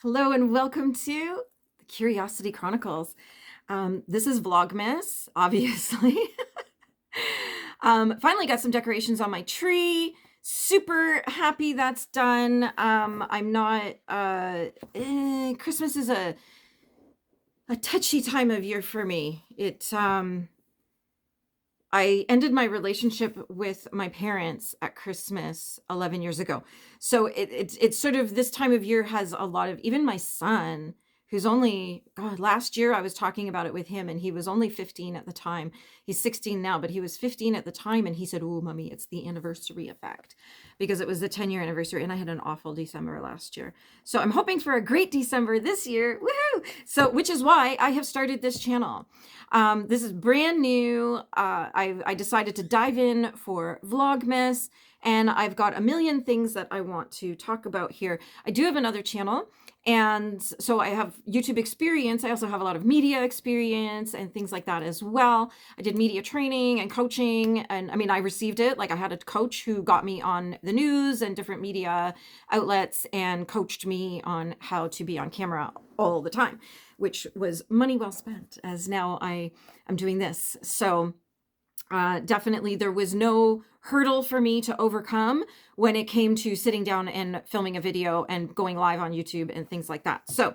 Hello and welcome to the Curiosity Chronicles. This is Vlogmas, obviously. Finally got some decorations on my tree. Super happy that's done. I'm not, Christmas is a touchy time of year for me. I ended my relationship with my parents at Christmas 11 years ago. So it's sort of this time of year has a lot of, even my son, who's only, God, last year I was talking about it with him and he was only 15 at the time. He's 16 now, but he was 15 at the time. And he said, "Oh, mommy, it's the anniversary effect," because it was the 10-year anniversary. And I had an awful December last year. So I'm hoping for a great December this year. Woohoo! So, which is why I have started this channel. This is brand new. I decided to dive in for Vlogmas, and I've got a million things that I want to talk about here. I do have another channel, and so I have YouTube experience. I also have a lot of media experience and things like that as well. I did media training and coaching, and I mean, I received it. Like I had a coach who got me on the news and different media outlets and coached me on how to be on camera all the time, which was money well spent, as now I am doing this. So definitely there was no hurdle for me to overcome when it came to sitting down and filming a video and going live on YouTube and things like that. So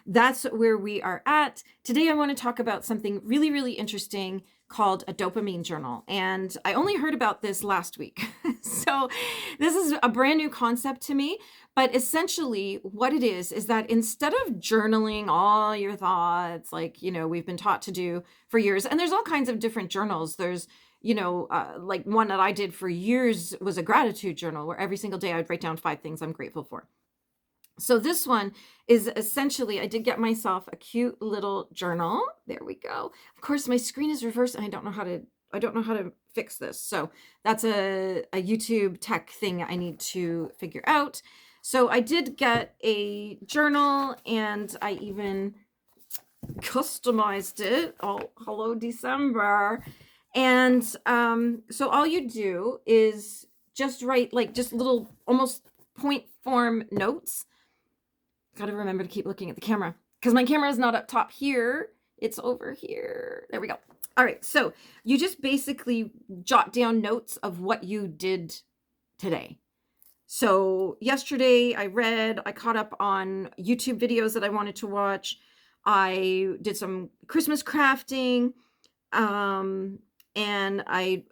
that's where we are at. Today I want to talk about something really, really interesting called a dopamine journal. And I only heard about this last week. So this is a brand new concept to me. But essentially what it is that instead of journaling all your thoughts, like, we've been taught to do for years, and there's all kinds of different journals. There's, like one that I did for years was a gratitude journal where every single day I would write down 5 things I'm grateful for. So this one is essentially, I did get myself a cute little journal. There we go. Of course, my screen is reversed and I don't know how to fix this. So that's a YouTube tech thing I need to figure out. So I did get a journal and I even customized it. Oh, hello, December. And so all you do is just write like just little almost point form notes. Gotta remember to keep looking at the camera because my camera is not up top here. It's over here. There we go. All right. So you just basically jot down notes of what you did today. So yesterday I caught up on YouTube videos that I wanted to watch. I did some Christmas crafting. And I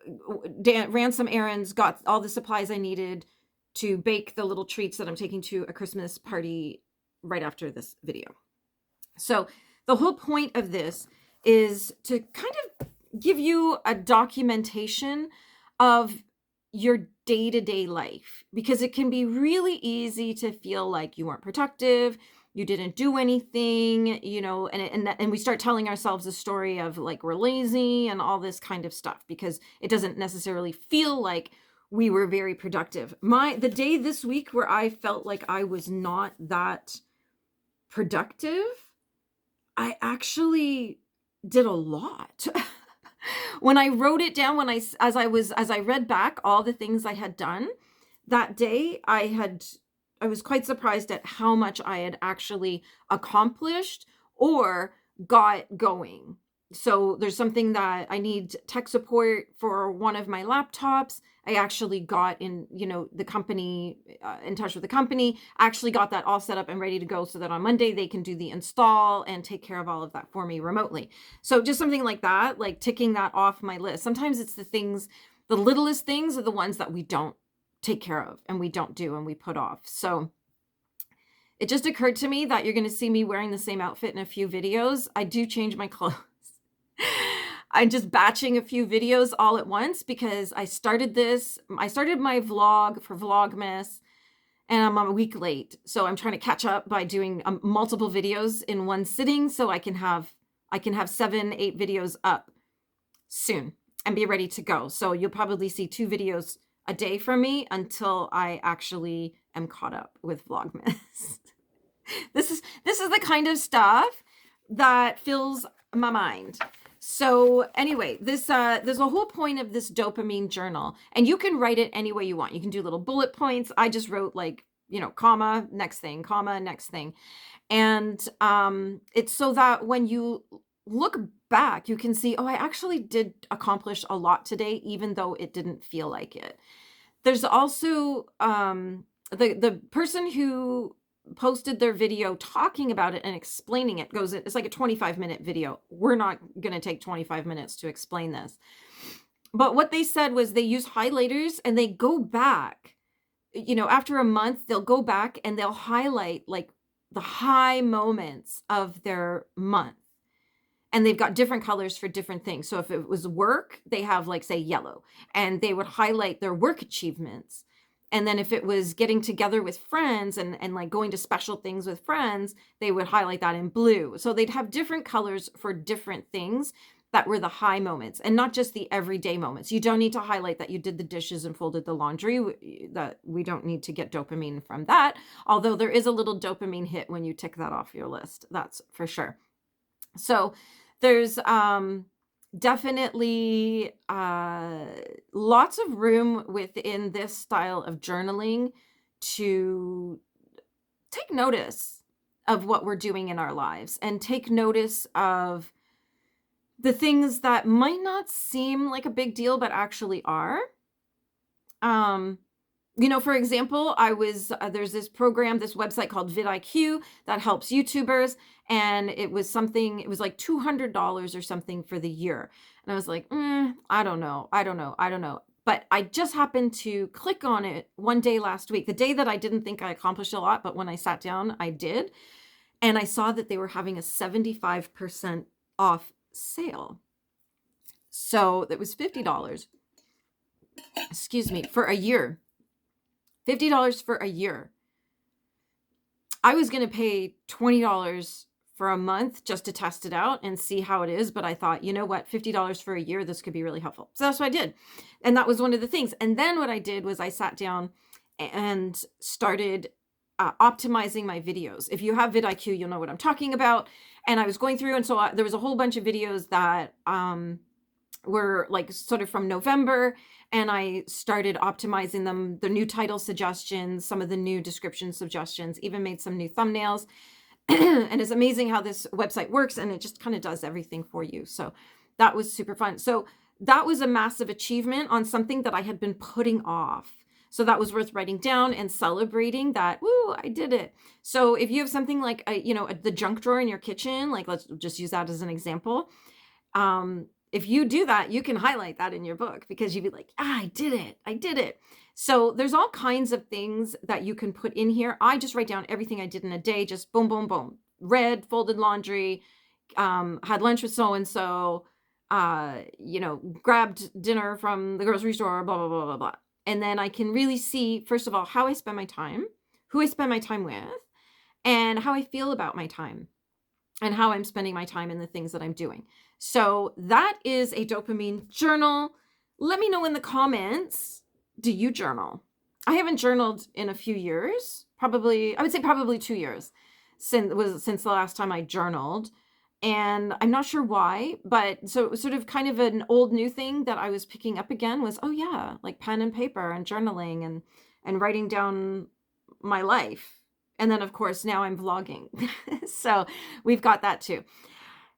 ran some errands, got all the supplies I needed to bake the little treats that I'm taking to a Christmas party right after this video. So the whole point of this is to kind of give you a documentation of your day-to-day life, because it can be really easy to feel like you weren't productive, you didn't do anything, and we start telling ourselves a story of like we're lazy and all this kind of stuff because it doesn't necessarily feel like we were very productive. The day this week where I felt like I was not that productive, I actually did a lot. When I wrote it down, as I read back all the things I had done that day, I was quite surprised at how much I had actually accomplished or got going. So there's something that I need tech support for one of my laptops. I actually got in touch with the company, actually got that all set up and ready to go so that on Monday they can do the install and take care of all of that for me remotely. So just something like that, like ticking that off my list. Sometimes it's the littlest things are the ones that we don't take care of and we don't do and we put off. So it just occurred to me that you're going to see me wearing the same outfit in a few videos. I do change my clothes. I'm just batching a few videos all at once because I started my vlog for Vlogmas and I'm a week late. So I'm trying to catch up by doing multiple videos in one sitting so I can have 7-8 videos up soon and be ready to go. So you'll probably see 2 videos a day from me until I actually am caught up with Vlogmas. This is the kind of stuff that fills my mind. So anyway, there's a whole point of this dopamine journal, and you can write it any way you want. You can do little bullet points. I just wrote like comma, next thing, comma, next thing. And it's so that when you look back, you can see, oh, I actually did accomplish a lot today, even though it didn't feel like it. There's also the person who posted their video talking about it and explaining it it's like a 25-minute video. We're not going to take 25 minutes to explain this. But what they said was they use highlighters and they go back, after a month, they'll go back and they'll highlight like the high moments of their month. And they've got different colors for different things. So if it was work, they have like, say, yellow, and they would highlight their work achievements. And then if it was getting together with friends and like going to special things with friends, they would highlight that in blue. So they'd have different colors for different things that were the high moments, and not just the everyday moments. You don't need to highlight that you did the dishes and folded the laundry. That we don't need to get dopamine from that. Although there is a little dopamine hit when you tick that off your list. That's for sure. So there's definitely lots of room within this style of journaling to take notice of what we're doing in our lives and take notice of the things that might not seem like a big deal, but actually are. For example, there's this program, this website called vidIQ that helps YouTubers. And it was like $200 or something for the year. And I was like, I don't know. But I just happened to click on it one day last week, the day that I didn't think I accomplished a lot, but when I sat down, I did. And I saw that they were having a 75% off sale. So that was $50, excuse me, for a year. $50 for a year. I was going to pay $20 for a month just to test it out and see how it is. But I thought, you know what, $50 for a year, this could be really helpful. So that's what I did. And that was one of the things. And then what I did was I sat down and started optimizing my videos. If you have vidIQ, you'll know what I'm talking about. And I was going through, and so there was a whole bunch of videos that were like sort of from November, and I started optimizing them, the new title suggestions, some of the new description suggestions, even made some new thumbnails. And it's amazing how this website works, and it just kind of does everything for you. So that was super fun. So that was a massive achievement on something that I had been putting off. So that was worth writing down and celebrating that, woo, I did it. So if you have something like, the junk drawer in your kitchen, like let's just use that as an example. If you do that, you can highlight that in your book because you'd be like, I did it. So there's all kinds of things that you can put in here. I just write down everything I did in a day, just boom, boom, boom. Read, folded laundry, had lunch with so-and-so, grabbed dinner from the grocery store, blah, blah, blah, blah, blah. And then I can really see, first of all, how I spend my time, who I spend my time with, and how I feel about my time, and how I'm spending my time in the things that I'm doing. So that is a dopamine journal. Let me know in the comments, do you journal? I haven't journaled in a few years, I would say probably 2 years since the last time I journaled. And I'm not sure why, but so it was sort of kind of an old new thing that I was picking up again was, oh yeah, like pen and paper and journaling and writing down my life. And then of course now I'm vlogging. So we've got that too.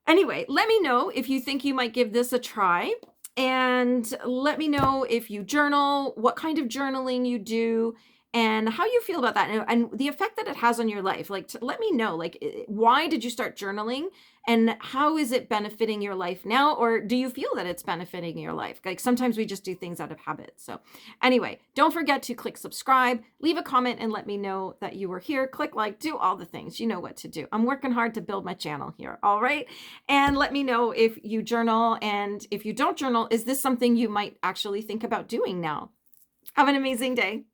Anyway, let me know if you think you might give this a try, and let me know if you journal, what kind of journaling you do, and how you feel about that, and the effect that it has on your life. Like, let me know, like, why did you start journaling, and how is it benefiting your life now? Or do you feel that it's benefiting your life? Like, sometimes we just do things out of habit. So anyway, don't forget to click subscribe, leave a comment, and let me know that you were here. Click like, do all the things. You know what to do. I'm working hard to build my channel here. All right. And let me know if you journal, and if you don't journal, is this something you might actually think about doing now? Have an amazing day.